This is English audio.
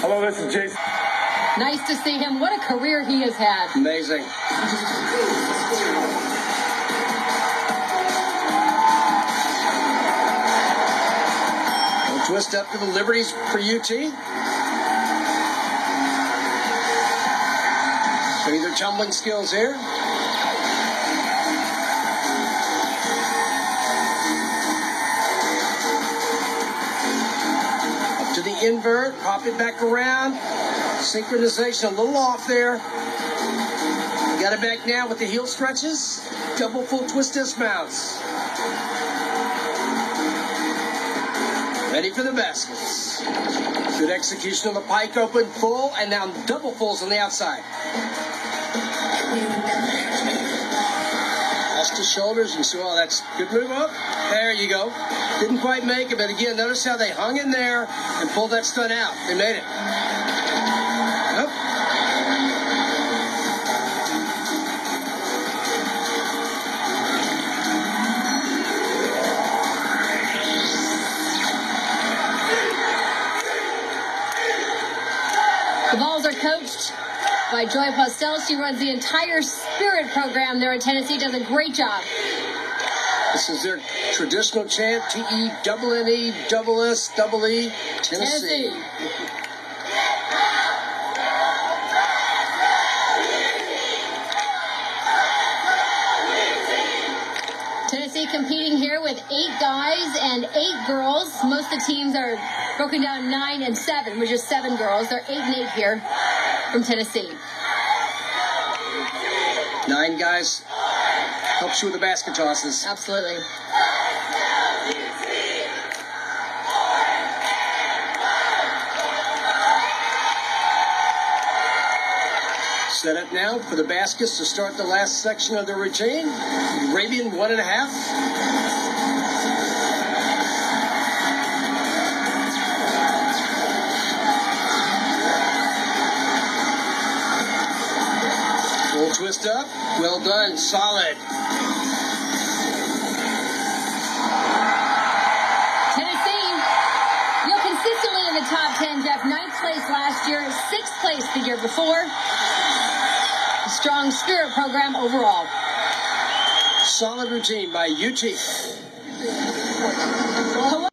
Hello, this is Jason. Nice to see him. What a career he has had. Amazing. Twist up to the Liberties for UT. Show you their tumbling skills here. Up to the invert, pop it back around. Synchronization a little off there. Got it back now with the heel stretches. Double full twist dismounts. Ready for the baskets. Good execution on the pike open, full, and now double fulls on the outside. Press to shoulders, and so that's good move up. There you go. Didn't quite make it, but again, notice how they hung in there and pulled that stunt out. They made it. Yep. The Vols are coached by Joy Postel. She runs the entire Spirit program there at Tennessee. Does a great job. This is their traditional chant, T-E-N-N-E-S-S-E, Tennessee. Tennessee competing here with 8 guys and 8 girls. Most of the teams are broken down 9 and 7, which is 7 girls. They're 8 and 8 here from Tennessee. 9 guys. Helps you with the basket tosses. Absolutely. Set up now for the baskets to start the last section of the routine. Arabian 1.5. Full twist up. Well done. Solid. Tennessee, you're consistently in the top 10, Jeff. 9th place last year, 6th place the year before. A strong Spirit program overall. Solid routine by UT.